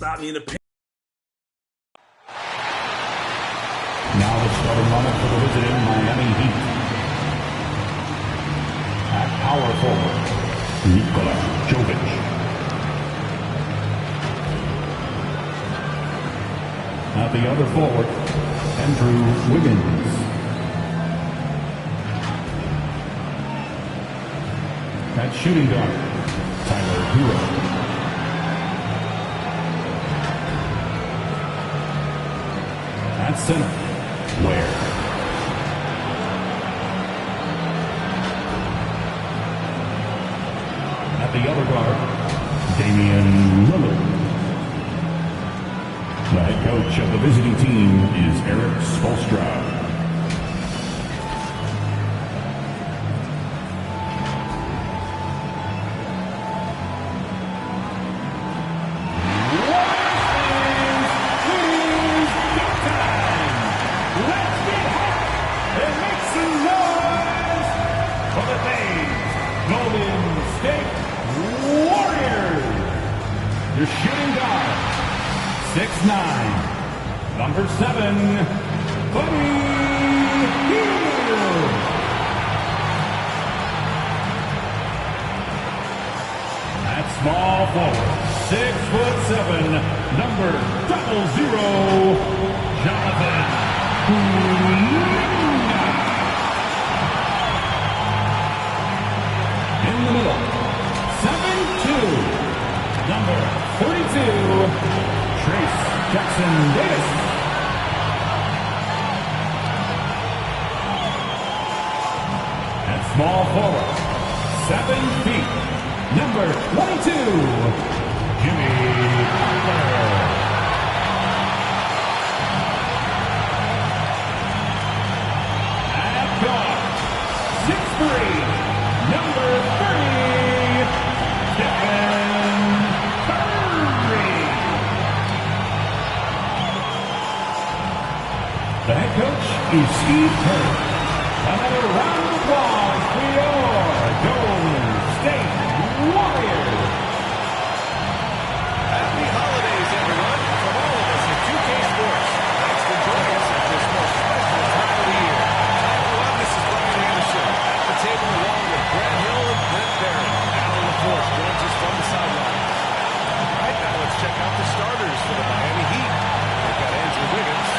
Stop me in the paint. Now the starting lineup for the visiting Miami Heat. At power forward, Nikola Jovic. At the other forward, Andrew Wiggins. At shooting guard, Tyler Hero. At center, Ware. At the other guard, Damian Lillard. The head coach of the visiting team is Eric Spoelstra. Your shooting guard, 6'9", number 7, Buddy Hield. At small forward, 6'7", number 00, Jonathan Kuminga. In the middle, 7'2", number 32, Trace Jackson-Davis. At small forward, 7 feet, number 22, Jimmy Butler. At guard, 6'3", number 30, Stephen Curry. The head coach is Steve Kerr. Another round of applause for your Golden State Warriors. Happy holidays, everyone, from all of us at 2K Sports. Thanks for joining us at this most special time of the year. Hi, everyone, this is Brian Anderson at the table along with Brad Hill and Brent Barron. Alan LaForce joins us from the sideline. All right, now let's check out the starters for the Miami Heat. They've got Andrew Wiggins.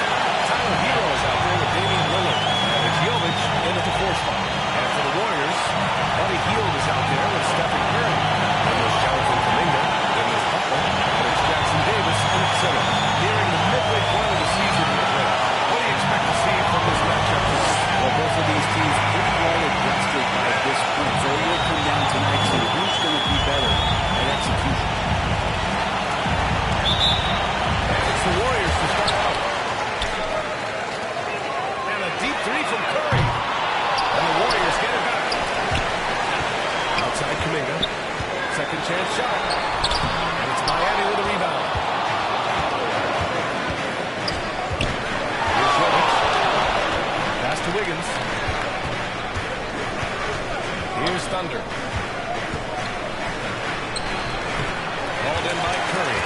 Tyler Hero is out there with Damian Lillard. And it's Jovic in at the 4 spot. And for the Warriors, Buddy Hield is out there with Stephen Curry. And there's Jonathan Kuminga. Then there's Butler. And it's Jackson-Davis in at center. Nearing the midway point of the season here, Brent. What do you expect to see from this matchup tonight? Well, both of these teams pretty well adjusted by this point. So it will come down tonight to who's going to be better at execution. And it's the Warriors to start out. And a deep 3 from Curry. And the Warriors get it back. Outside Kuminga. Second chance shot. And it's Miami with a rebound. Here's Jovic. Pass to Wiggins. Here's Thunder. Called in by Curry.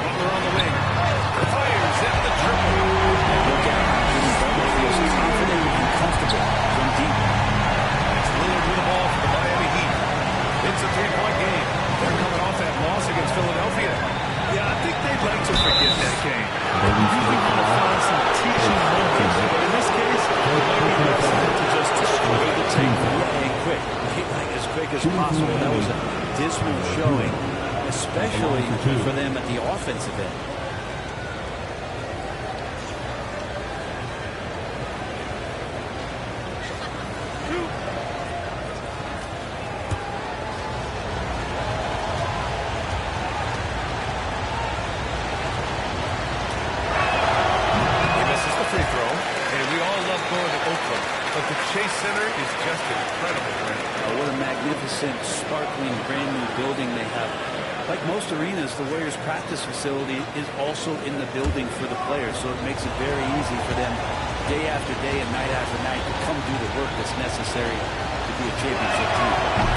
Butler on the wing. Fires in the triple. And look at how Jimmy Butler feels confident and comfortable from deep. It's Lillard with the ball for the Miami Heat. It's a 3-point game. They're coming off that loss against Philadelphia. Yeah, I think they'd like to forget that game. They usually want to find some teaching moments, but in this case, maybe it's time to just destroy the team. And quick. Like as quick as possible. That was a dismal showing, especially for them at the offensive end. He misses the free throw. And we all love going to Oakland, but the Chase Center is just incredible, Brent. What a magnificent, sparkling, brand new building they have. Like most arenas, the Warriors practice facility is also in the building for the players, so it makes it very easy for them day after day and night after night to come do the work that's necessary to be a championship team.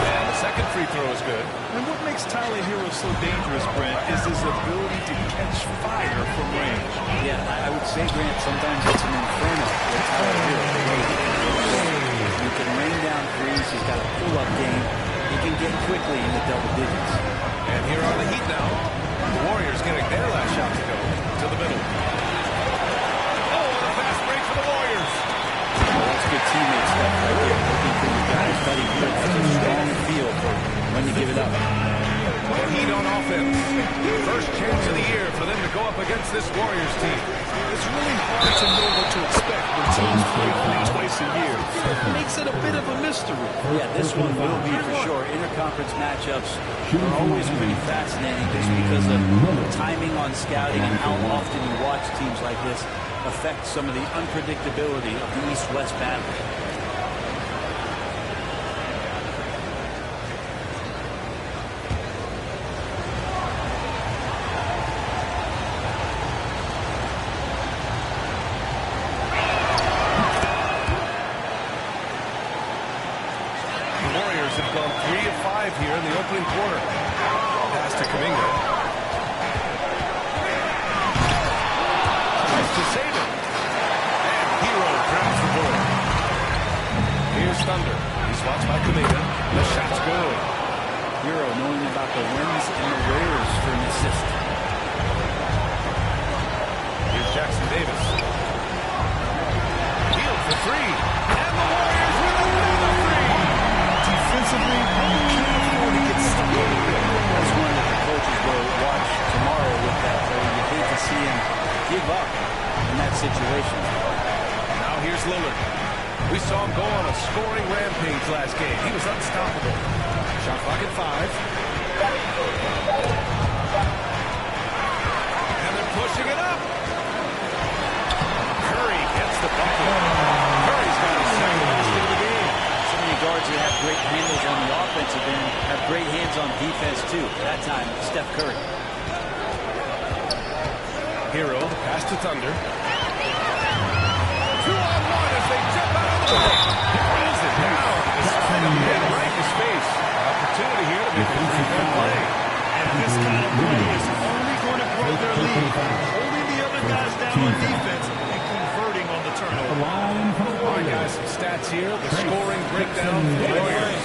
And the second free throw is good. And what makes Tyler Hero so dangerous, Brent, is his ability to catch fire from range. Yeah, I would say, Grant, sometimes it's an inferno with Tyler Hero. You can rain down threes. He's got a pull-up game. He can get quickly in the double digits. And here are the Heat now. The Warriors getting their last shot to go. To the middle. Oh, and a fast break for the Warriors. Well, that's good teammate stuff right there. Looking for your guys, Buddy Hield has a strong feel for when to give it up. The Heat on offense. First chance of the year for them to go up against this Warriors team. It's really hard to know what to expect when teams play only twice a year. It makes it a bit of a mystery. Yeah, this one will be for sure. Interconference matchups are always pretty fascinating just because of the timing on scouting and how often you watch teams like this affect some of the unpredictability of the East-West battle. Here in the opening quarter. Pass to Kuminga. Tries to save it. And Hero grabs the board. Here's Thunder. He's watched by Kuminga. The shot's good. Hero knowing about the wins and the wheres for an assist. Here's Jackson Davis. Hield for three. And the Warriors with another three. Defensively, that's one that the coaches will watch tomorrow with that play. You hate to see him give up in that situation. Now here's Lillard. We saw him go on a scoring rampage last game. He was unstoppable. Shot clock at 5. And they're pushing it up. Curry gets the bucket. Curry's got his second basket of the game. So many guards that have great handles on the offensive end have great hands on defense too. That time, Steph Curry. Hero, the pass to Thunder. 2-on-1 as they jump out of the way. He rolls it down. Inside of him, right in his face. Opportunity here to make a three-point play. And this kind of play is only going to grow their lead. Holding the other guys down on defense and converting on the turnover. All right, guys, some stats here. The scoring breakdown for the Warriors.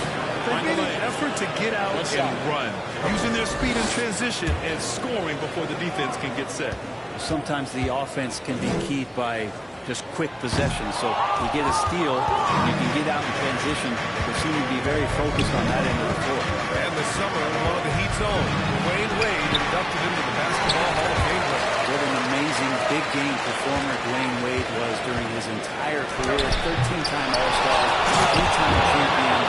They made an effort to get out and run, using their speed in transition and scoring before the defense can get set. Sometimes the offense can be keyed by just quick possession. So you get a steal, you can get out in transition. They seem to be very focused on that end of the floor. And this summer, one of the Heat's own, Dwayne Wade, inducted into the Basketball Hall of Fame. What an amazing big game performer Dwayne Wade was during his entire career. 13-time All-Star, 3-time champion.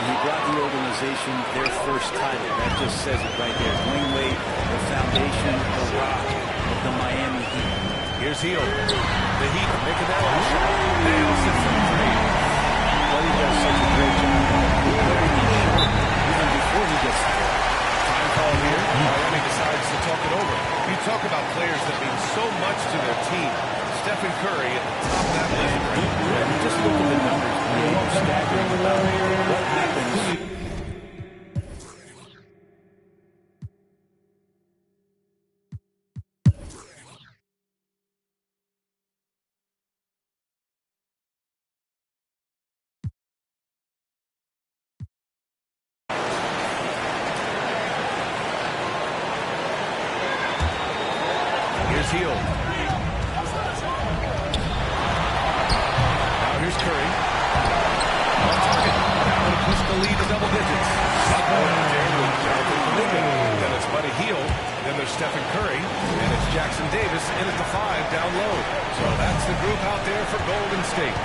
He brought the organization their first title. That just says it right there. Dwayne Wade, the foundation, the rock of the Miami Heat. Here's Hield. The Heat making their last shot. Nails it from three. Well, he does such a great job of preparing his shot even before he gets there. Time call here. Miami decides to talk it over. You talk about players that mean so much to their team. Stephen Curry at the top of that list. Yeah, you just look at the numbers. It's staggering about what happens. Here's Hield. Now here's Curry. On target. Now to push the lead to double digits. Then it's Buddy Hield. Then there's Stephen Curry. And it's Jackson Davis in at the 5 down low. So that's the group out there for Golden State.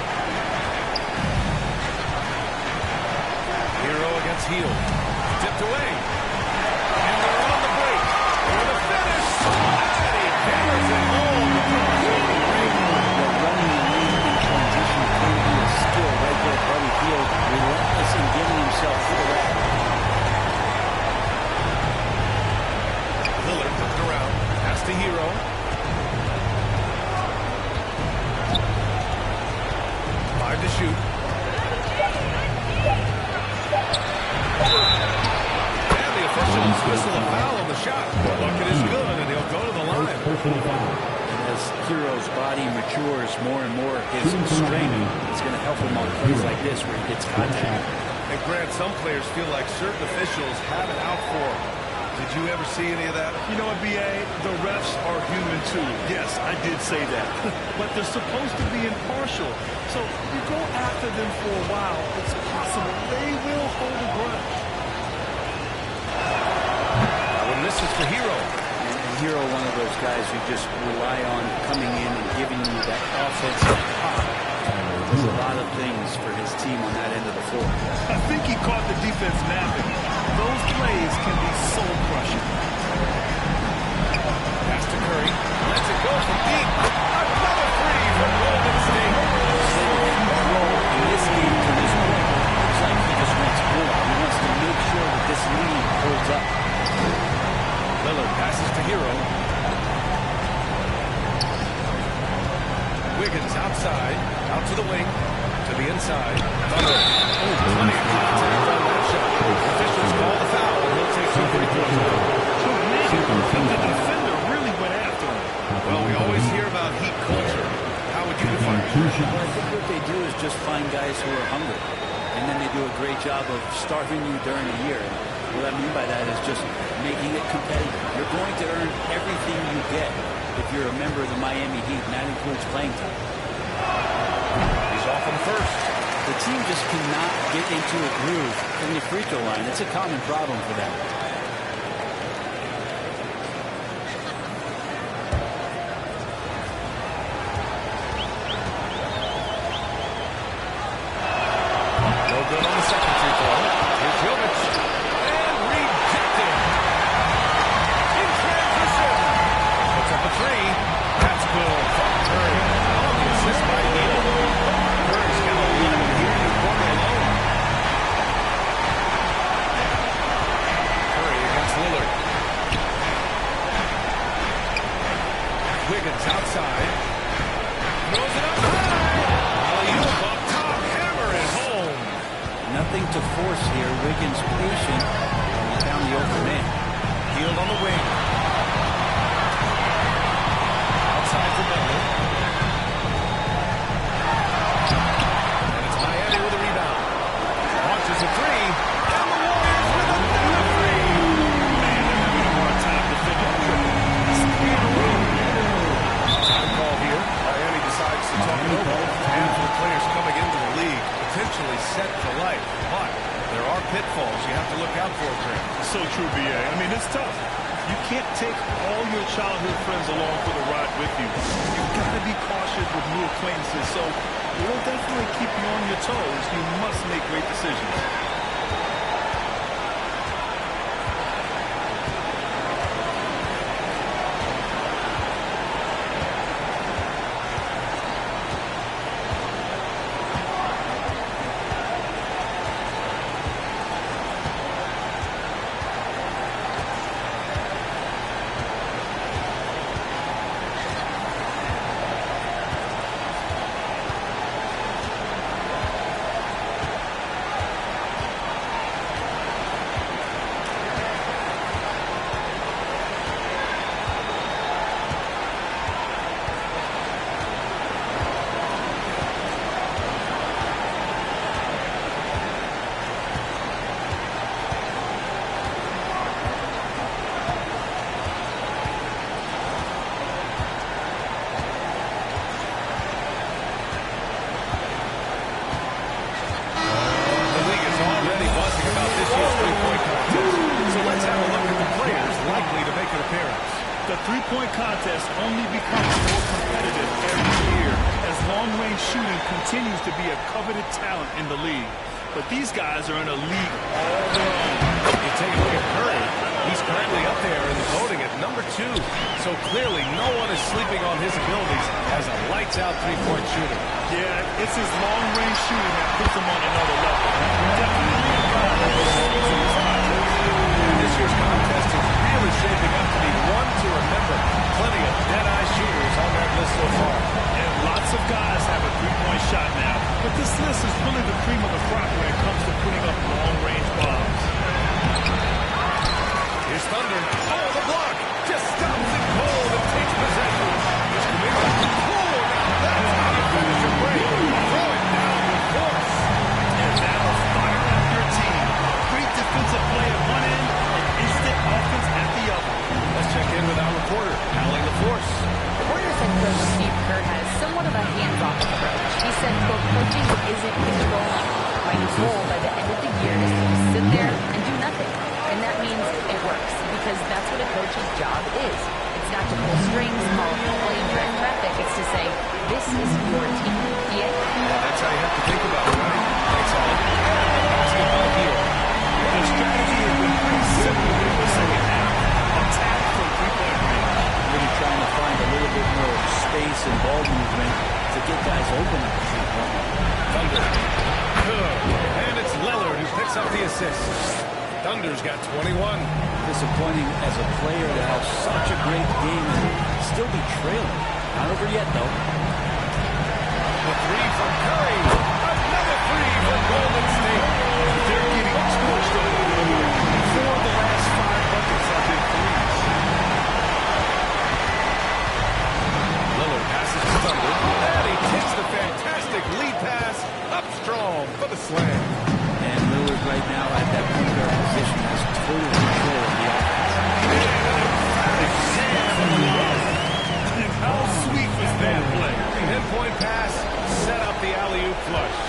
Hero against Hield. Tipped away. And they're on the break. For the finish. And he hammers it home. Running the lead in transition can be a skill right there. Buddy Hield relentless in getting himself to the rack. Lillard looked around. Pass to Hero. 5 to shoot. whistle a foul on the shot. The bucket is good, and he'll go to the line. Personal foul. As Hero's body matures more and more, his strength is going to help him on plays like this where he gets contact. And Grant, some players feel like certain officials have it out for them. Did you ever see any of that? You know what, B.A.? The refs are human too. Yes, I did say that. But they're supposed to be impartial. So you go after them for a while, it's possible they will hold a grudge. When this is for Hero. And Hero, one of those guys you just rely on coming in and giving you that offensive pop. Does a lot of things for his team on that end of the floor. I think he caught the defense napping. Those plays can be soul crushing. Pass to Curry. Lets it go from deep. Another three from Golden State. In this game to this point, looks like he just wants more. He wants to make sure that this lead holds up. Lillard passes to Hero. Wiggins outside, out to the wing, to the inside. Lillard. Oh, plenty of contact on that shot. Officials call the foul, and he'll take 2 free throws. The defender really went after him. Well, we always hear about heat culture. How would you define it? Well, I think what they do is just find guys who are hungry. And then they do a great job of starving you during the year. And what I mean by that is just making it competitive. You're going to earn everything you get if you're a member of the Miami Heat, and that includes playing time. He's off on first. The team just cannot get into a groove from the free throw line. It's a common problem for them. No good on the second free throw. Here's Jovic. And rejected. In transition. Puts up a three. That's good. From Curry. On the assist by Hill. Curry's got 11 here in the quarter alone. Curry against Lillard. Wiggins outside. Throws it up high. Alley-oop up top. Hammer it home. Nothing to force here. Wiggins patient. He found the open man. Hield on the wing. Outside for Butler. And it's Miami with a rebound. Launches a three. And the Warriors with another three. Man, they're having a hard time defending the triple. That's 3 in a row. Time call here. Miami decides to talk it over. And for the players coming into the league, potentially set for life. But there are pitfalls you have to look out for, Grant. So true, B.A. I mean, it's tough. You can't take all your childhood friends along for the ride with you. You've got to be cautious with new acquaintances. So it will definitely keep you on your toes. You must make great decisions. The three-point contest only becomes more competitive every year as long-range shooting continues to be a coveted talent in the league. But these guys are in a league all their own. You take a look at Curry. He's currently up there in the voting at number 2. So clearly no one is sleeping on his abilities as a lights-out three-point shooter. Yeah, it's his long-range shooting that puts him on another level. Definitely a guy that belongs in this contest. This year's contest is really shaping up to be one to remember. Plenty of dead-eye shooters on that list so far. And lots of guys have a three-point shot now. But this list is really the cream of the crop when it comes to putting up long-range bombs. Here's Thunder. Oh, the block. Just stops it cold and takes possession. Here's Kuminga. Oh, now that's how you finish a break. Throw it down with force. And that'll fire up your team. Great defensive play at one end and instant offense at the other. Let's check in with our reporter, Allie LaForce. Warriors head coach Steve Kerr has somewhat of a hands-off approach. He said, quote, coaching isn't his role. My goal by the end of the year is to just sit there and do nothing. And that means it works, because that's what a coach's job is. It's not to pull strings, call a play, direct traffic. It's to say, this is your team. Yeah? That's how you have to think about it, right? Thanks, Allie. Basketball here. The strategy has been pretty simple in the second half. Attack from three-point range. Really trying to find a little bit more space and ball movement to get guys open at the three-point line. Thunder. Good. And it's Lillard who picks up the assist. Thunder's got 21. Disappointing as a player to have such a great game and still be trailing. Not over yet, though. The three from Curry. Another three for Golden State. They're getting torched over the board. 4 of the last 5 buckets have been threes. Lillard passes to Thunder. And he takes the fantastic lead pass up strong for the slam. And Lillard right now at that point guard position has total control of the offense. How sweet was that play? Pinpoint pass, set up the alley-oop flush.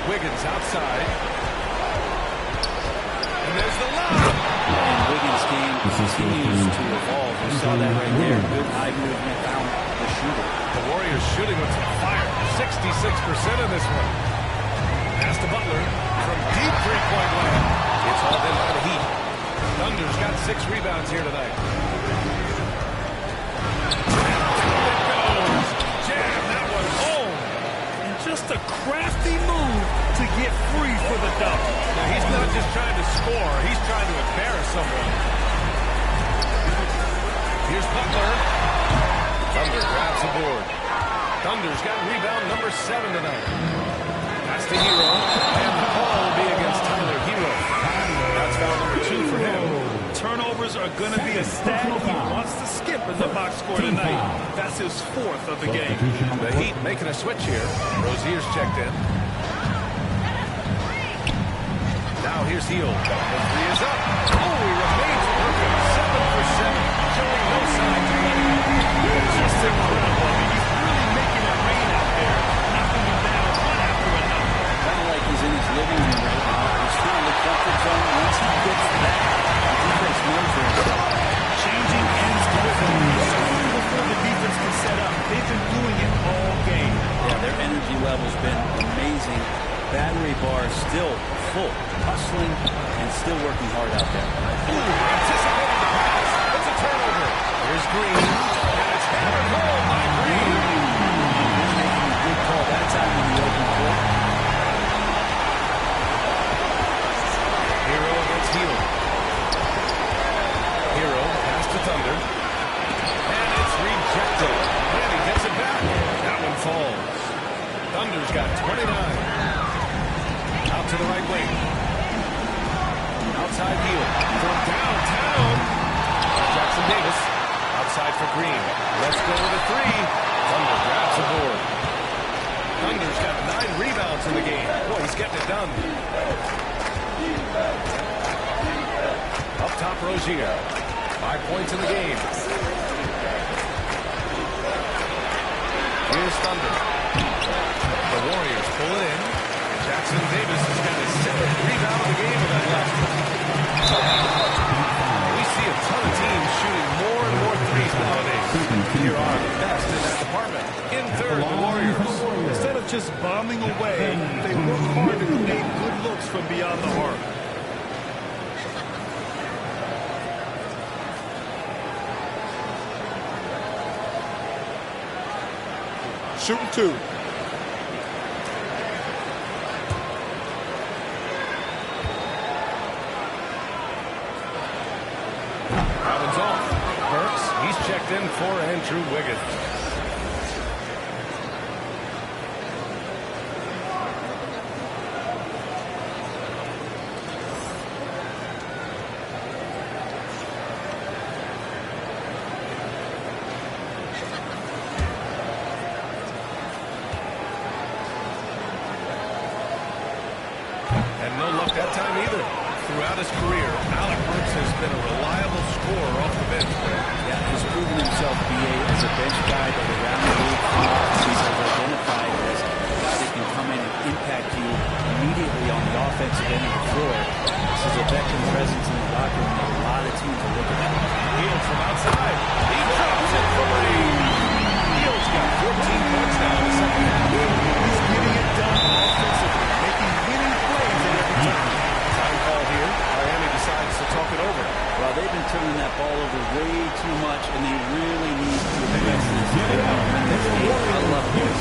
Wiggins outside. And there's the lob. And Wiggins' game continues to evolve. We saw that right there. Good high movement, found the shooter. The Warriors shooting with some fire. 66% in this one. Pass to Butler from deep three-point land. It's hauled in by the Heat. Thunder's got 6 rebounds here tonight. It goes. Jam that one home. And just a crafty move to get free for the double. Now, he's not just trying to score. He's trying to embarrass someone. Here's Butler. Thunder grabs the board. Thunder's got rebound number 7 tonight. That's the Hero. And the ball will be against Tyler Hero. That's foul number 2 for him. Turnovers are going to be a stat he wants to skip in the box score tonight. That's his 4th of the game. The Heat making a switch here. Rozier's checked in. Now here's Hield. The 3 is up. Oh, he remains working. 7 for 7. Showing no signs of letting up. Just incredible. I mean, he's really making it rain out there. Knocking them down one after another. Kind of like he's in his living room right now. He's feeling the comfort zone. Once he gets that, the defense knows for himself. Changing ends quickly. Certainly before the defense can set up. They've been doing it all game. Yeah, their energy level's been amazing. Battery bar still full, hustling and still working hard out there. Anticipating the pass. It's a turnover. Here's Green. And it's hammered home by Green. He's making a good call that time in the open court. Hero against Hield. Hero pass to Thunder. And it's rejected. And he gets it back. That one falls. Thunder's got 29. Out to the right wing. Outside Hield. From downtown. Jackson Davis. Outside for Green. Let's go with a 3. Thunder grabs the board. Thunder's got 9 rebounds in the game. Boy, he's getting it done. Up top, Rozier. 5 points in the game. Here's Thunder. The Warriors pull it in. Jackson Davis has got his 7th rebound of the game in that last one. We see a ton of teams shooting more and more threes nowadays. Here are the best in that department. In third, the Warriors. Instead of just bombing away, they work hard to create good looks from beyond the arc. Shooting 2. Robin's off. Burks, he's checked in for Andrew Wiggins. throughout his career, Alec Burks has been a reliable scorer off the bench. Yeah, he's proven himself to be as a bench guy that around the league he's identified as a guy that can come in and impact you immediately on the offensive end of the floor. This is a veteran presence in the locker room that a lot of teams are looking at. Fields from outside. He drops it for range. Fields got 14 points now in the second half. He's getting it done offensively, making winning plays at every time. Time call here. Miami decides to talk it over. Well, they've been turning that ball over way too much, and they really need to address this. They want to win this game. I love this.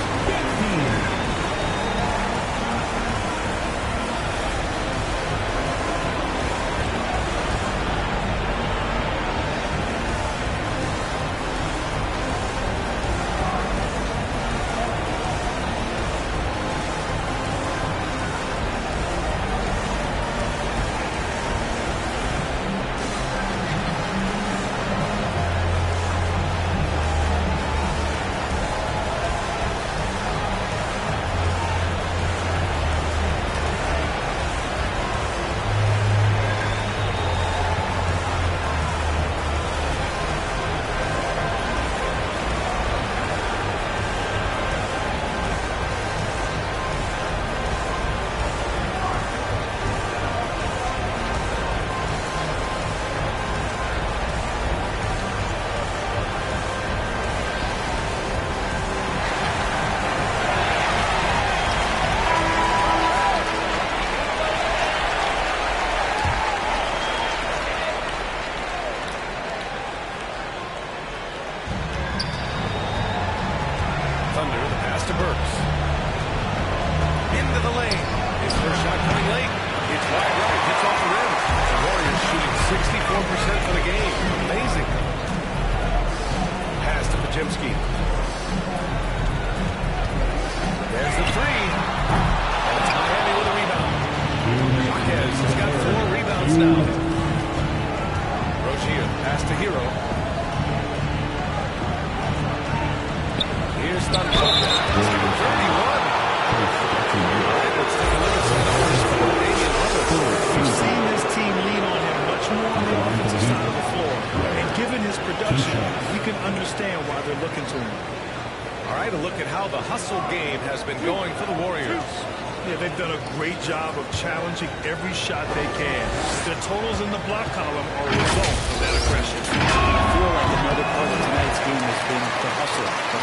Every shot they can. The totals in the block column are a result of that aggression. I feel like another part of tonight's game has been the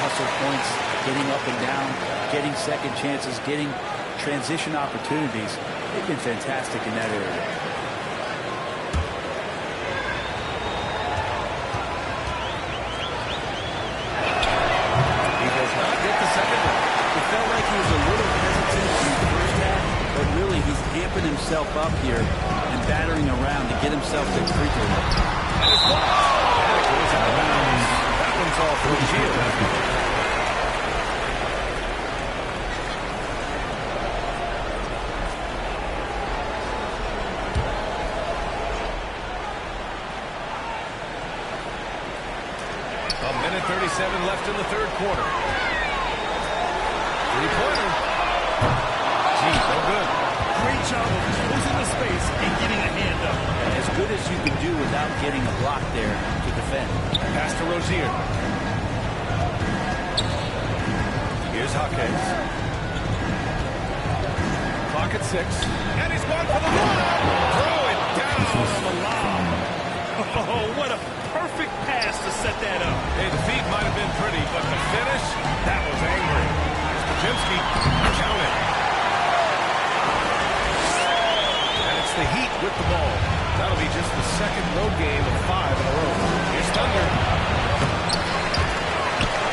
hustle points, getting up and down, getting second chances, getting transition opportunities. They've been fantastic in that area. He does not get the second one. It felt like he was a little hesitant in the first half, but really he's amping himself up here and battering around to get himself to free throw. And it's blocked. And it goes out of bounds. That one's off for Gio. A minute 37 left in the third quarter. Three-pointer. Gee, no good. Great job of closing the space and getting a hand up. As good as you can do without getting a block there to defend. Pass to Rozier. Here's Jaquez. Clock at 6. And he's gone for the one. Throw it down on the lob. Oh, what a perfect pass to set that up. Hey, the feet might have been pretty, but the finish, that was angry. Jimsky, count it. And it's the Heat with the ball. That'll be just the second road game of 5 in a row. Here's Thunder.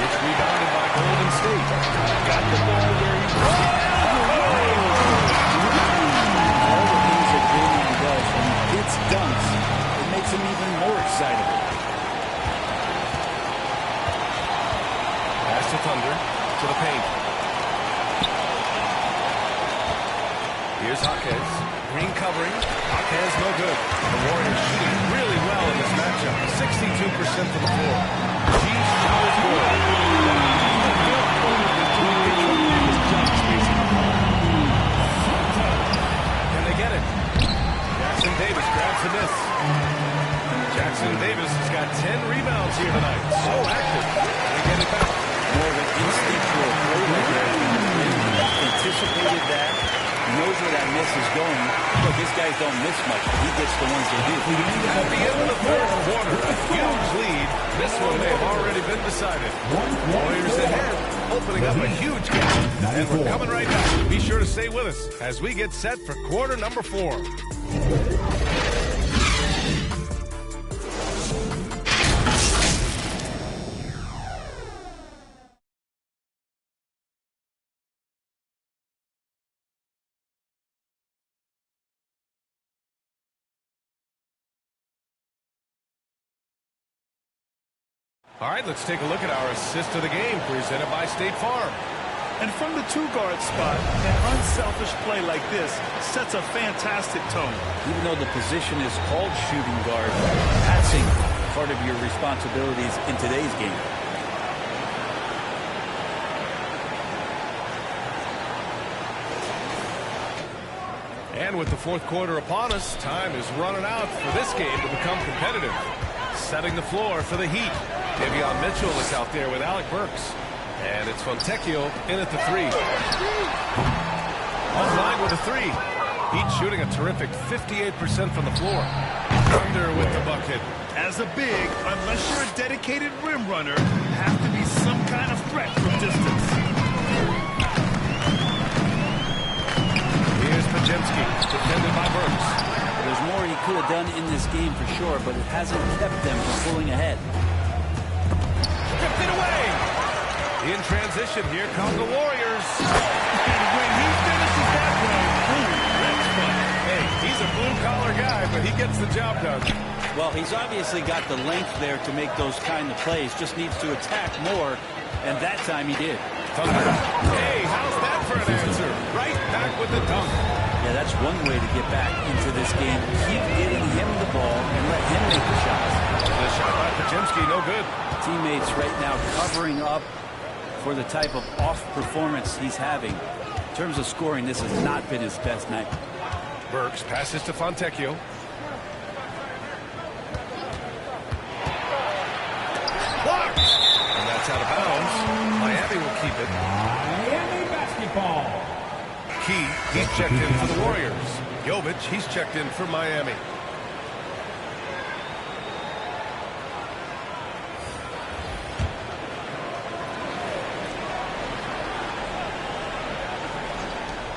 It's rebounded by Golden State. Got the ball where he All the things that Draymond does when he gets dunks, it makes him even more excitable. Pass to Thunder, to the paint. Here's Jaquez. Green covering. Jaquez no good. The Warriors shooting really well in this matchup. 62% from the floor. G's shot is good. Can they get it? Jackson Davis to miss. Jackson Davis has got 10 rebounds here tonight. So active. They get it back. More of an instinctual playmaker. Anticipated that. Knows where that miss is going. Look, these guys don't miss much, but he gets the ones they do. At the end of the first quarter, a huge lead. This one may have already been decided. Warriors ahead, opening up a huge gap. And we're coming right back. Be sure to stay with us as we get set for quarter number 4. All right, let's take a look at our assist of the game presented by State Farm. And from the two-guard spot, an unselfish play like this sets a fantastic tone. Even though the position is called shooting guard, passing part of your responsibilities in today's game. And with the fourth quarter upon us, time is running out for this game to become competitive. Setting the floor for the Heat. Davion Mitchell is out there with Alec Burks. And it's Fontecchio in at the 3. Offline with a 3. Heat shooting a terrific 58% from the floor. Thunder with the bucket. As a big, unless you're a dedicated rim runner, have to be some kind of threat from distance. Here's Pajemski, defended by Burks. There's more he could have done in this game for sure, but it hasn't kept them from pulling ahead. Stripped it away. In transition, here come the Warriors. And when he finishes that one, ooh, that's fun. Hey, he's a blue-collar guy, but he gets the job done. Well, he's obviously got the length there to make those kind of plays. Just needs to attack more, and that time he did. Thunder. Hey, how's that for an answer? Right back with the dunk. Yeah, that's one way to get back into this game. Keep getting him the ball and let him make the shots. The shot by Pajemski, no good. Teammates right now covering up for the type of off performance he's having. In terms of scoring, this has not been his best night. Burks passes to Fontecchio. Blocked! And that's out of bounds. Miami will keep it. Miami basketball. Key, he's checked in for the Warriors. Jovic, he's checked in for Miami.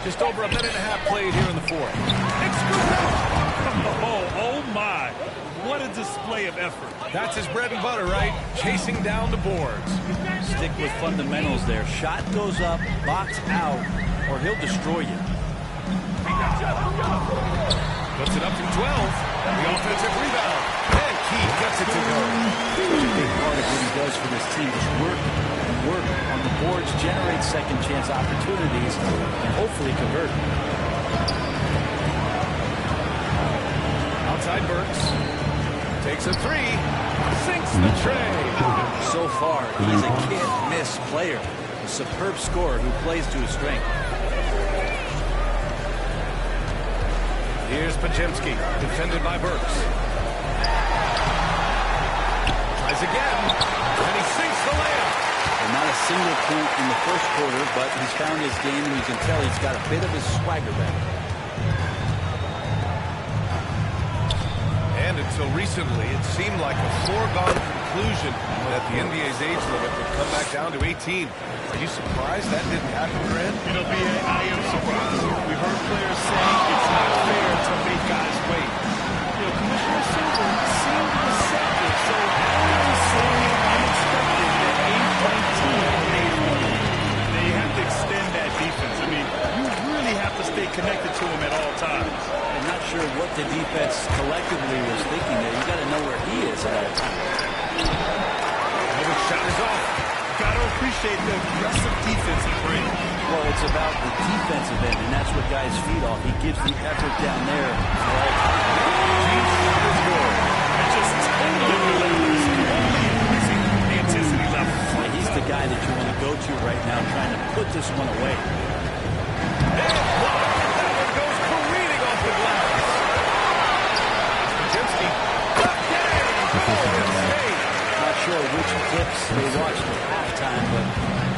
Just over a minute and a half played here in the fourth. Oh my. What a display of effort. That's his bread and butter, right? Chasing down the boards. Stick with fundamentals there. Shot goes up, box out, or he'll destroy you. Puts it up from 12. The offensive rebound. And Key gets it to go. Such a big part of what he does for this team is work and work on the boards, generate second chance opportunities, and hopefully convert. Outside Burks. Takes a 3. Sinks the tray. So far, he's a can't-miss player. A superb scorer who plays to his strength. Here's Pajemski, defended by Burks. Tries again, and he sinks the layup. And not a single point in the first quarter, but he's found his game, and you can tell he's got a bit of his swagger back. And until recently, it seemed like a foregone conclusion that the NBA's age limit would come back down to 18. Are you surprised that didn't happen, Grant? You know, B.A., I am surprised. We heard players saying it's not fair to make guys wait. You know, Commissioner Silver seemed receptive, so how is saying unexpected that age 19 and age 1? They have to extend that defense. I mean, you really have to stay connected to him at all times. I'm not sure what the defense collectively was thinking there. You got to know where he is at all times. Another shot is off. Got to appreciate the aggressive defense he brings. Well, it's about the defensive end, and that's what guys feed off. He gives the effort down there for all time. And just totally relentless, only increasing the intensity level. Well, he's the guy that you want to go to right now, trying to put this one away. And that one goes careening off the glass. They watched at halftime, but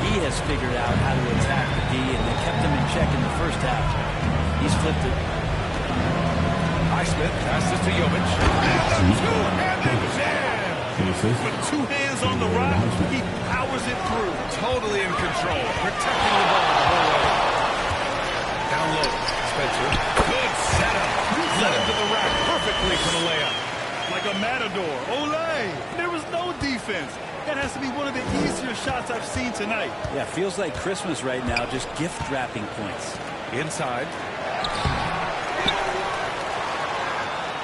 he has figured out how to attack the D, and they kept him in check in the first half. He's flipped it. Highsmith passes to Jovic. And a two-handed jam. With two hands on the rock, he powers it through. Totally in control, protecting the ball the whole way. Down low, Spencer. Good setup. Led him to the rack perfectly for the layup. Like a matador. Olay! There was no defense. That has to be one of the easier shots I've seen tonight. Yeah, feels like Christmas right now, just gift wrapping points. Inside.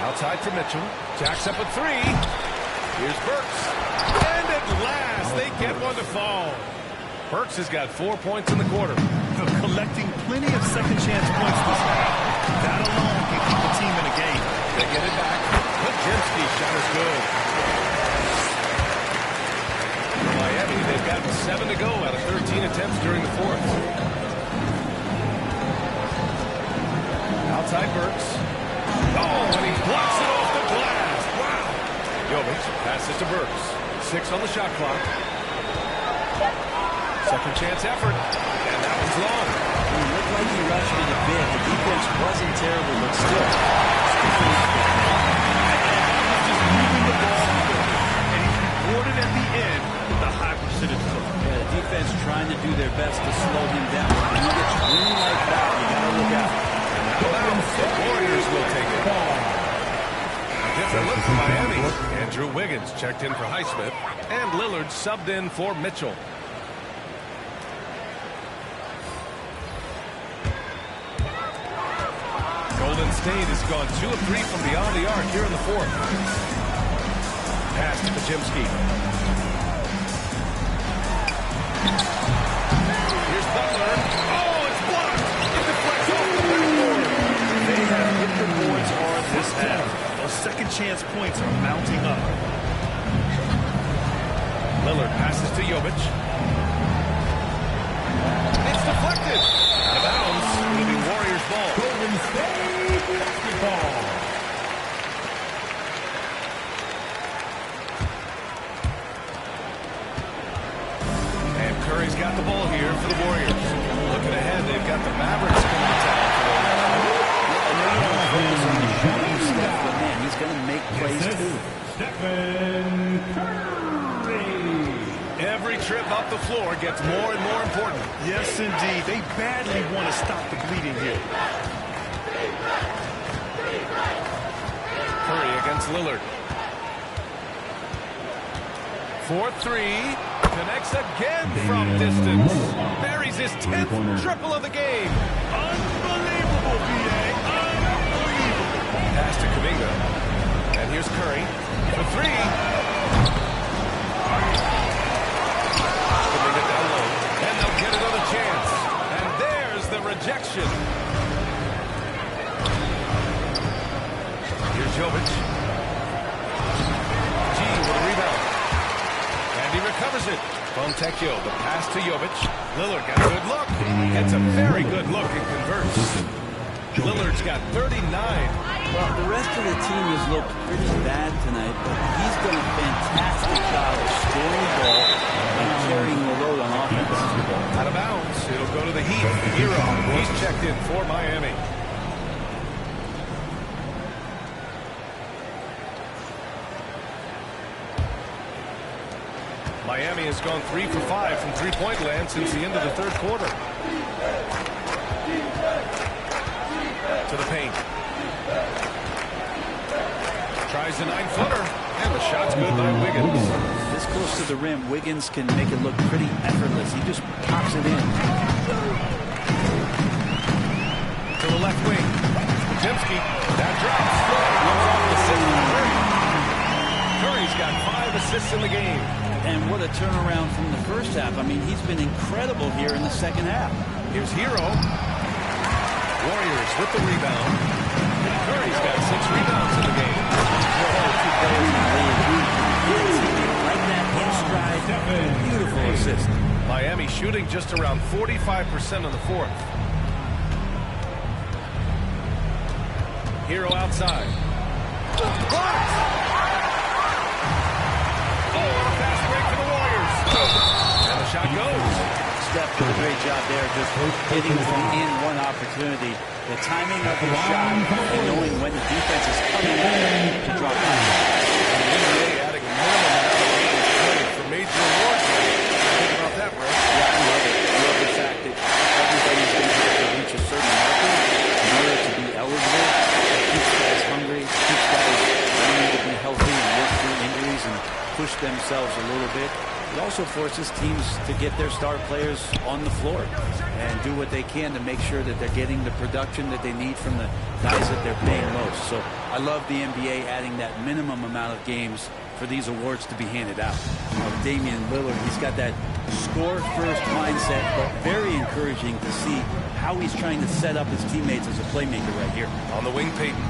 Outside for Mitchell. Jacks up a three. Here's Burks. And at last, they get one to fall. Burks has got 4 points in the quarter. Collecting plenty of second chance points this half. That alone can keep the team in a game. They get it back. Pajemski's shot is good. For Miami, they've gotten 7 to go out of 13 attempts during the fourth. Outside Burks. Oh, and he blocks it off the glass. Wow. Jovic passes to Burks. 6 on the shot clock. Second chance effort. And that one's long. It looked like he rushed it a bit. The defense wasn't terrible, but still. Just moving the ball forward. And he's rewarded at the end with a high percentage goal. Yeah, the defense trying to do their best to slow him down. When he gets green like that, you got to look out. The Warriors will take it. A different look for Miami. Andrew Wiggins checked in for Highsmith. And Lillard subbed in for Mitchell. Golden State has gone 2 of 3 from beyond the arc here in the fourth. Pass to Pajemski. Here's Butler. Oh, it's blocked. It deflects off the backboard. They have hit the boards hard this half. Those second chance points are mounting up. Lillard passes to Jovic. It's deflected. Out of bounds. It'll be Warriors ball. Golden State basketball. And Curry's got the ball here for the Warriors. Looking ahead, they've got the Mavericks coming to town today. Focus on the shooting stuff, but man, he's going to make plays too. Stephen Curry. Every trip up the floor gets more and more important. Yes, indeed. They badly want to stop the bleeding here. Curry against Lillard. 4-3. Connects again from distance. Buries his 10th triple of the game. Unbelievable, B.A. Unbelievable. Pass to Kuminga. And here's Curry for 3. Kuminga down low. And they'll get another chance. And there's the rejection. Here's Jovic. G with a rebound. And he recovers it. Fontecchio, the pass to Jovic. Lillard got a good look. Gets a very good look and converts. Lillard's got 39. Well, the rest of the team has looked pretty bad tonight, but he's done a fantastic job of scoring the ball and carrying the load on offense. Out of bounds. It'll go to the Heat. Hero. He's checked in for Miami. Miami has gone 3 for 5 from three-point land since the end of the third quarter. To the paint. Tries the 9-footer, and the shot's good by Wiggins. This close to the rim, Wiggins can make it look pretty effortless. He just pops it in. To the left wing. Pajemski. That drops. Comes off the assist from Curry. Curry's got 5 assists in the game. And what a turnaround from the first half. I mean, he's been incredible here in the second half. Here's Hero. Warriors with the rebound. And Curry's got 6 rebounds in the game. Two players in the league. Like that in stride. Beautiful assist. Miami shooting just around 45% in the fourth. Hero outside. Blocked! Oh, what a fast break for the Warriors. shot goes. Steph did a great job there, just hitting in one opportunity. The timing of his shot and knowing when the defense is coming in to drop back. NBA adding a minimum amount of games for major awards. Think about that, bro. Yeah, I love it. I love the fact that everybody's going to have to reach a certain marker in order to be eligible. It keeps guys hungry, keeps guys wanting to be healthy and work through injuries and push themselves a little bit. It also forces teams to get their star players on the floor and do what they can to make sure that they're getting the production that they need from the guys that they're paying most. So I love the NBA adding that minimum amount of games for these awards to be handed out. Damian Lillard, he's got that score-first mindset, but very encouraging to see how he's trying to set up his teammates as a playmaker right here. On the wing, Peyton.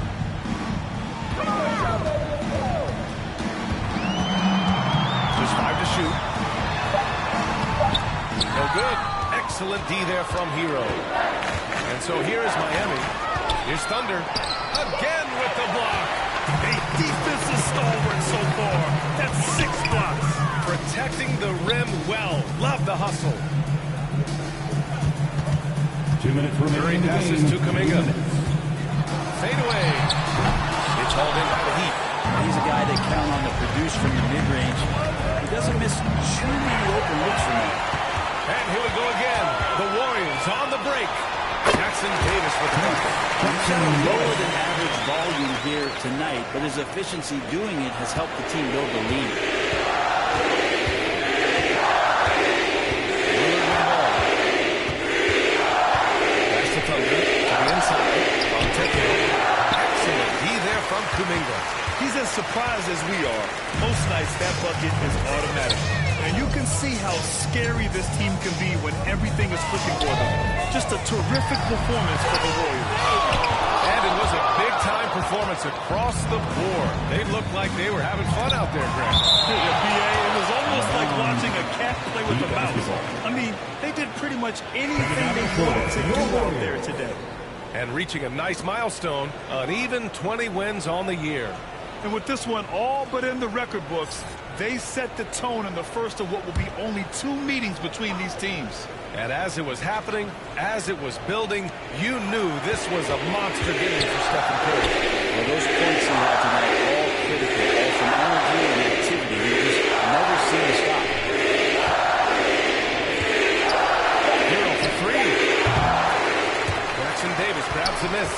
Just 5 to shoot. No good. Excellent D there from Hero. And so here is Miami. Here's Thunder. Again with the block. A defensive stalwart so far. That's 6 blocks. Protecting the rim well. Love the hustle. 2 minutes remaining. Curry passes to Kuminga. Fade away. It's hauled in by the Heat. He's a guy they count on to produce from the mid-range. He doesn't miss too many open looks from him. And here we go again. The Warriors on the break. Jackson Davis with the bucket. He's had a lower than average volume here tonight, but his efficiency doing it has helped the team build the lead. Pass to Thunder. To the inside. On Teke. Excellent D there from Kuminga. He's as surprised as we are. Most nights, that bucket is automatic. And you can see how scary this team can be when everything is clicking for them. Just a terrific performance for the Warriors. And it was a big-time performance across the board. They looked like they were having fun out there, Grant. BA, it was almost like watching a cat play with a mouse. I mean, they did pretty much anything they wanted to do out there today. And reaching a nice milestone, an even 20 wins on the year. And with this one all but in the record books, they set the tone in the first of what will be only 2 meetings between these teams. And as it was happening, as it was building, you knew this was a monster game for Stephen Curry. Well, those points he had tonight, all critical, all from energy and activity. He just never seemed to stop. Hero for 3. Jackson Davis grabs the miss.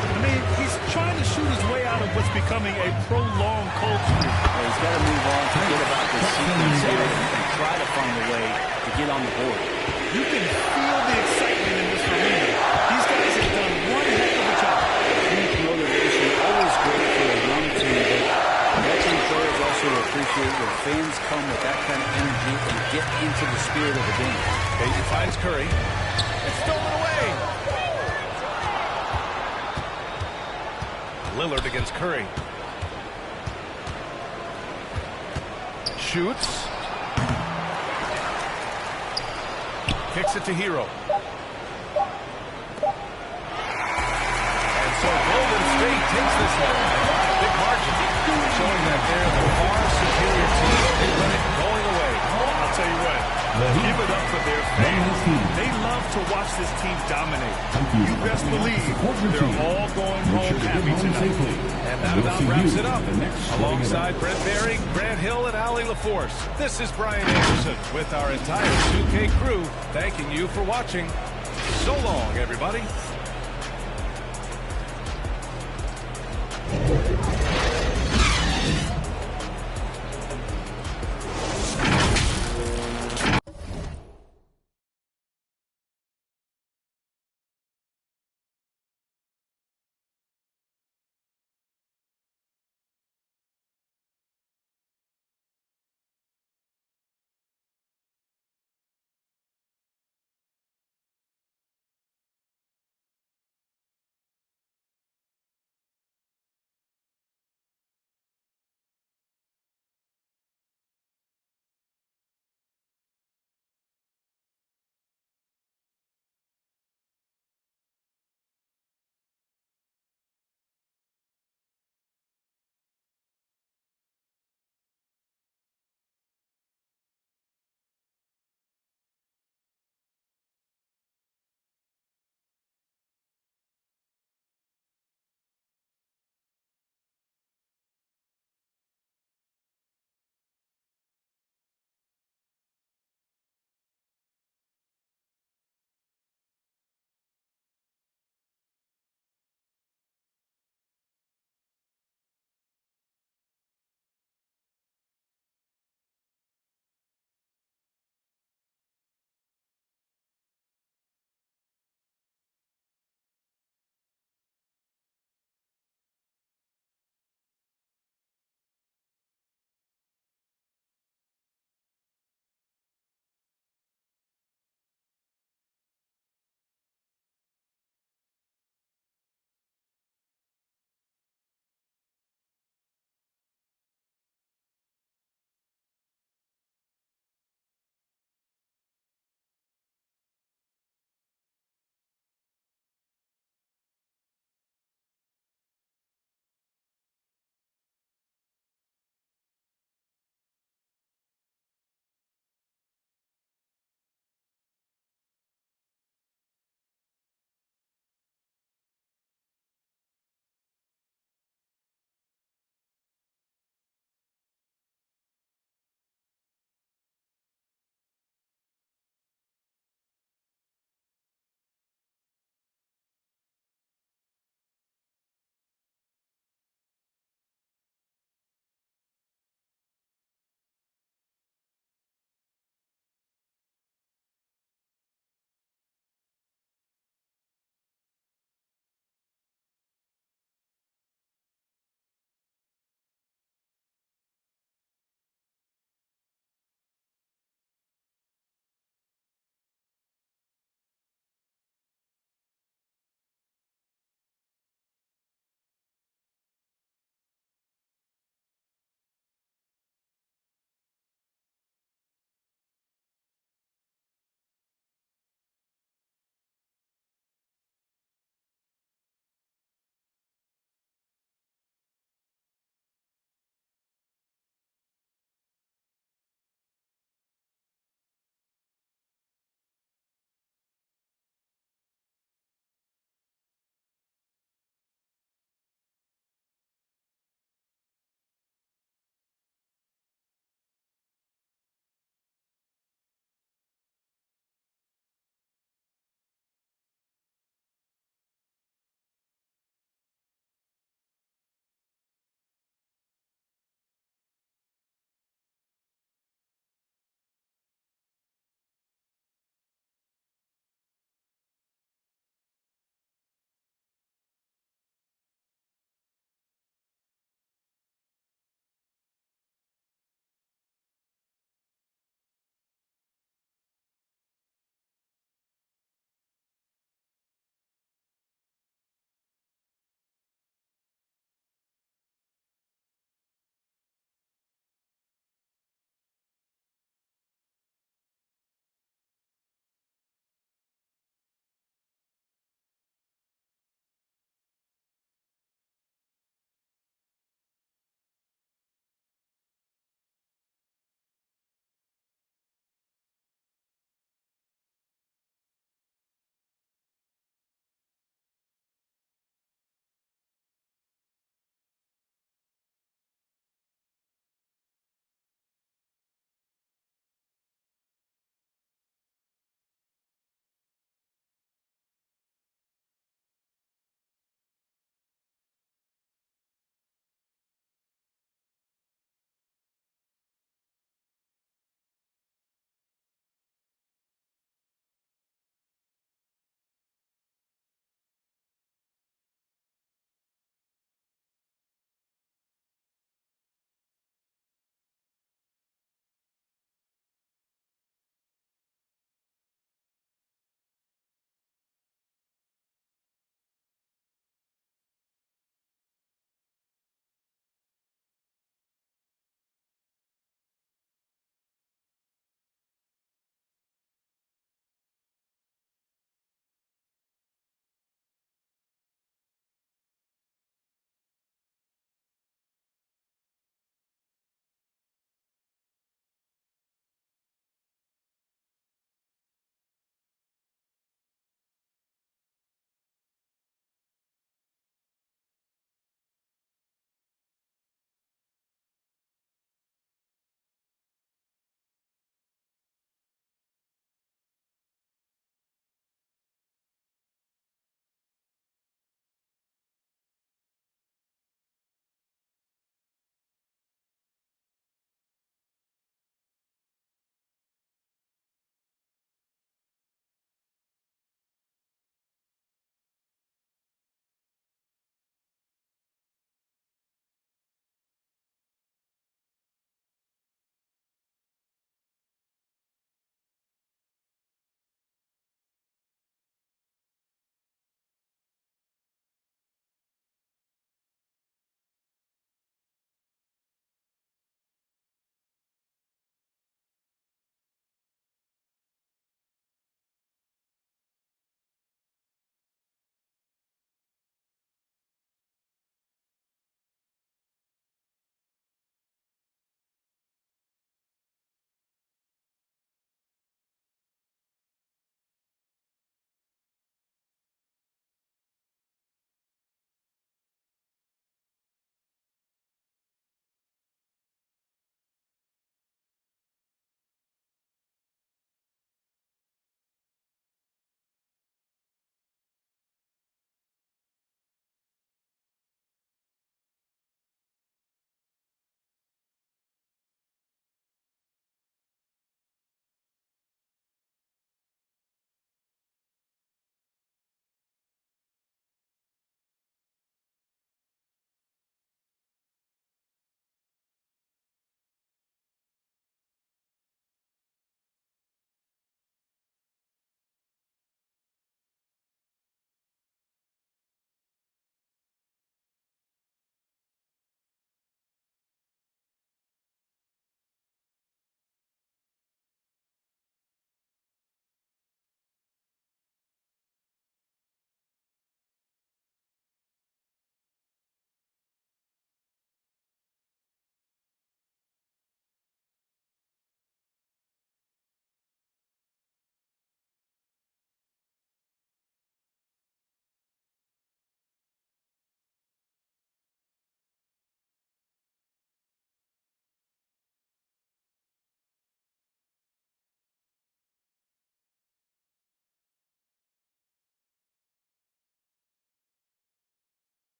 I mean, he's trying to shoot his way out of what's becoming a prolonged cold streak. Well, he's got to move on, forget about this sequence here, and try to find a way to get on the board. You can feel the excitement in this arena. These guys have done one heck of a job. Huge motivation, always great for a young team, but veteran players also appreciate when fans come with that kind of energy and get into the spirit of the game. Peyton finds Curry. It's stolen away. Lillard against Curry. Shoots. Kicks it to Hero. And so Golden State takes this one. Big margin. Showing that they're the far superior team. They run it going away. I'll tell you what. Give it up for their fans. They love to watch this team dominate. You best believe they're all going home happy tonight. And that about wraps it up. Alongside Brent Berry, Grant Hill, and Allie LaForce, this is Brian Anderson with our entire 2K crew thanking you for watching. So long, everybody.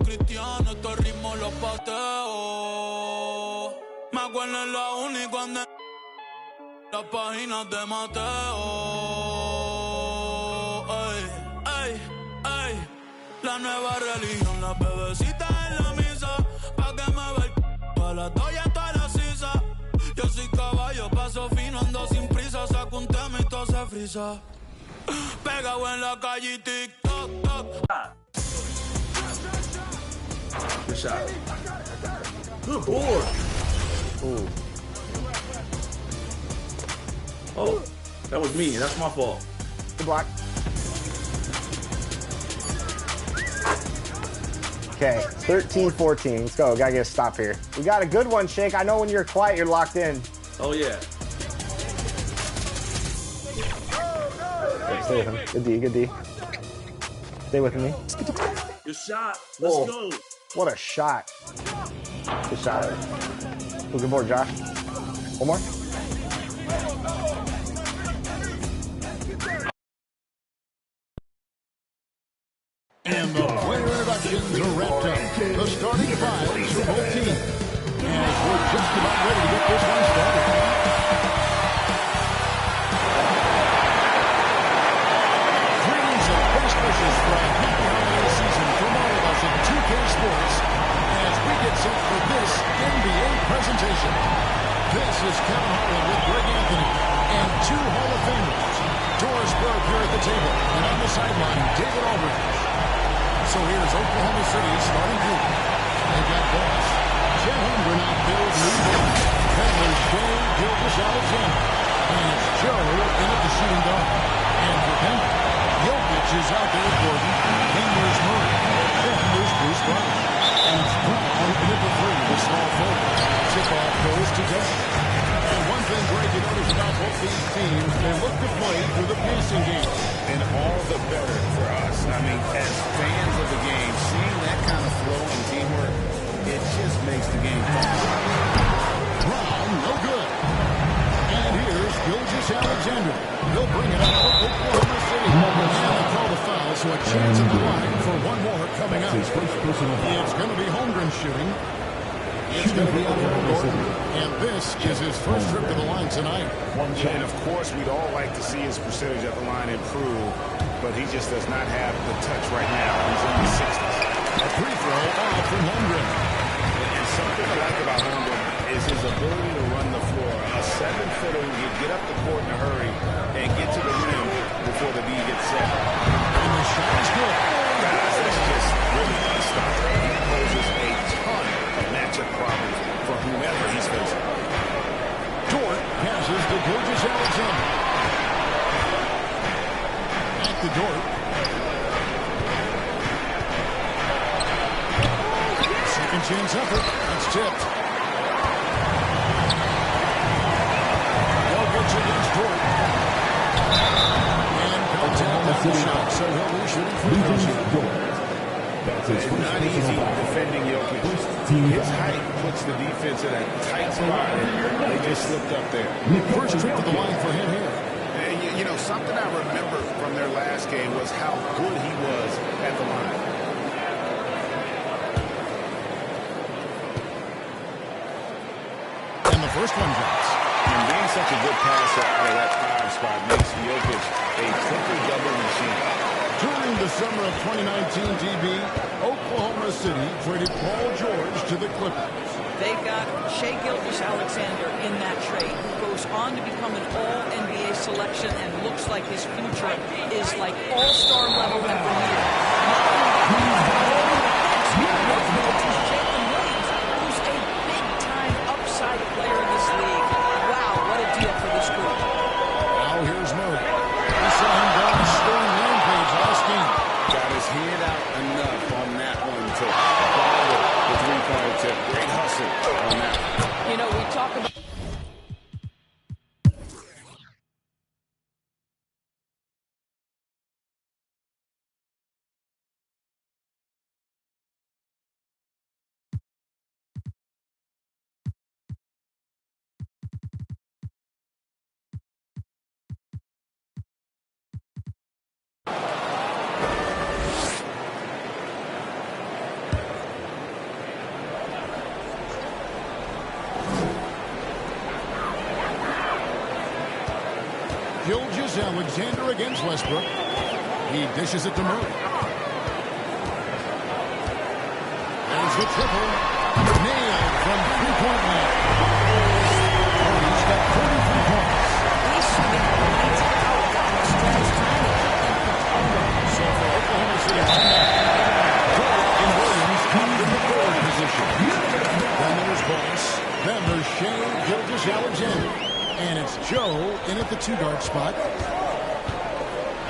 cristiano, estos ritmos los pateo. Me acuerdo en la uni cuando las páginas de Mateo. Ey, ey, ey. La nueva religión, las bebecitas en la misa. Pa' que me ve pa' la toalla, toda la sisa. Yo soy caballo, paso fino, ando sin prisa. Saco un tema y todo se frisa. Pegado en la calle y TikTok, toc. Good shot. Good board. Ooh. Oh, that was me. That's my fault. Good block. Okay, 13-14. Let's go. Gotta get a stop here. We got a good one, Shake. I know when you're quiet, you're locked in. Oh, yeah. Stay with him. Good D, good D. Stay with me. Good shot. Let's go. What a shot. Good shot. Oh, good board, Josh. One more. And the player introductions are wrapped up. The starting five for both teams. As we're just about ready to get this one started. Greetings and best wishes for a happy holiday season from all of us at 2K Sports as we get set for this NBA presentation. This is Kevin Harlan with Greg Anthony and two Hall of Famers. Doris Burke here at the table, and on the sideline, David Aldridge. So here's Oklahoma City starting group. They've got Boss, Chet Holmgren out there with Lou Bolton, Peddler's Shea Gilgeous-Alexander, and Joe in at the shooting guard. And for Denver, Jokic is out there with Gordon, then there's Murray, then there's Bruce Brown. And Brown in at the three with small forward. Tip-off goes to Denver. And one thing, Greg, you notice about both these teams, they look to play through the pacing game. And all the better for us. I mean, as fans of the game, seeing that kind of flow and teamwork, it just makes the game fun. Brown, no good. And here's Gilgeous-Alexander. He'll bring it up for Oklahoma City. And they call the foul, so a chance at the line for one more coming up. It's going to be Holmgren shooting. It's going to be Gordon. And this is his first trip to the line tonight. And of course, we'd all like to see his percentage at the line improve, but he just does not have the touch right now. He's in the 60s. A free throw off from Holmgren. And something I like about Holmgren is his ability to run the floor. A 7-footer who can get up the court in a hurry and get to the rim before the D gets set. And the shot is good. Guys, that's just really unstoppable. He poses a ton of matchup problems for whomever he's facing. Dort passes to Gilgeous-Alexander. Back to Dort. Second chance effort. It's tipped. Jokic against Dort. And contact on the shot, so he'll be shooting free throws. It's not easy defending Jokic. His height puts the defense in a tight spot, and they just slipped up there. First trip to the line for him here. And you know, something I remember from their last game was how good he was at the line. And the first one drops. And being such a good passer out of that 5 spot makes Jokic a triple-double machine. During the summer of 2019, DB, Oklahoma City traded Paul George to the Clippers. They got Shea Gilgeous-Alexander in that trade, who goes on to become an All-NBA selection and looks like his future is like all-star level every year. Jalen Williams, who's a big-time upside player in this league. Wow, what a deal for this group. Now here's Murray. We saw him go on a scoring rampage last game. Got his hand out enough on that one to follow the three-pointer tip. Great hustle on that one. You know, we talk about Gilgeous-Alexander against Westbrook. He dishes it to Murray. There's the triple. Nailed from three-point line. He's got 33 points. He's shooting lights out down the stretch, trying to keep them competitive. So for Oklahoma City, and Williams come in the forward position. Then there's Boss. Then there's Shea Gilgeous-Alexander. And it's Joe in at the two-guard spot.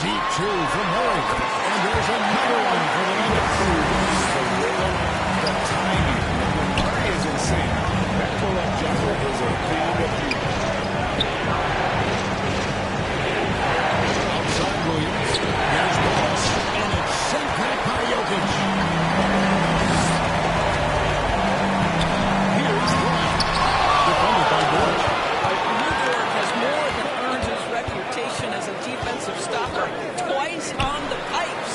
Deep two from Murray. And there's another one for the Nuggets. The rhythm, the timing. Murray is insane. That pull-up jumper is a thing of beauty. Outside Williams. There's Boss. And it's sent back by Jokic. Here's Bryant. Defended by George. Newport has more than earned his reputation as a defensive stopper, twice on the pipes.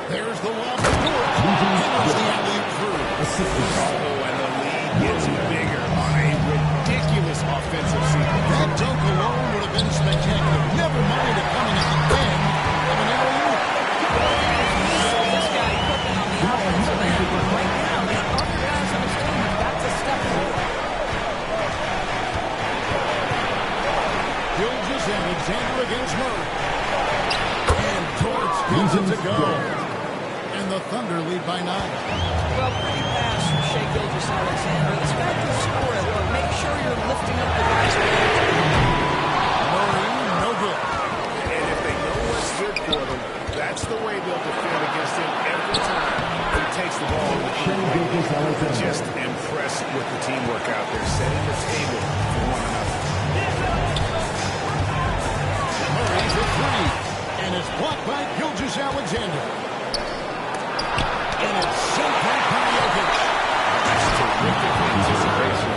There's the lob to George. Here's the alley-oop through. Oh, and the lead gets bigger on a ridiculous offensive sequence. That dunk alone would have been spectacular. Never mind it coming at the end of an alley-oop. This guy cooking on the offensive end, but right now, the other guys on his team have got to step forward. Gilgeous-Alexander against Murray. And Torts gets it to go. And the Thunder lead by 9. Well, pretty pass from Shea Gilgeous-Alexander. This guy can score it, but make sure you're lifting up the guys. Murray, no good. And if they know what's good for them, that's the way they'll defend against him every time he takes the ball. Just impressed with the teamwork out there, setting the table for one another. Murray for three. And it's blocked by Gilgeous-Alexander. And it's sent back by Jokic. That's terrific anticipation.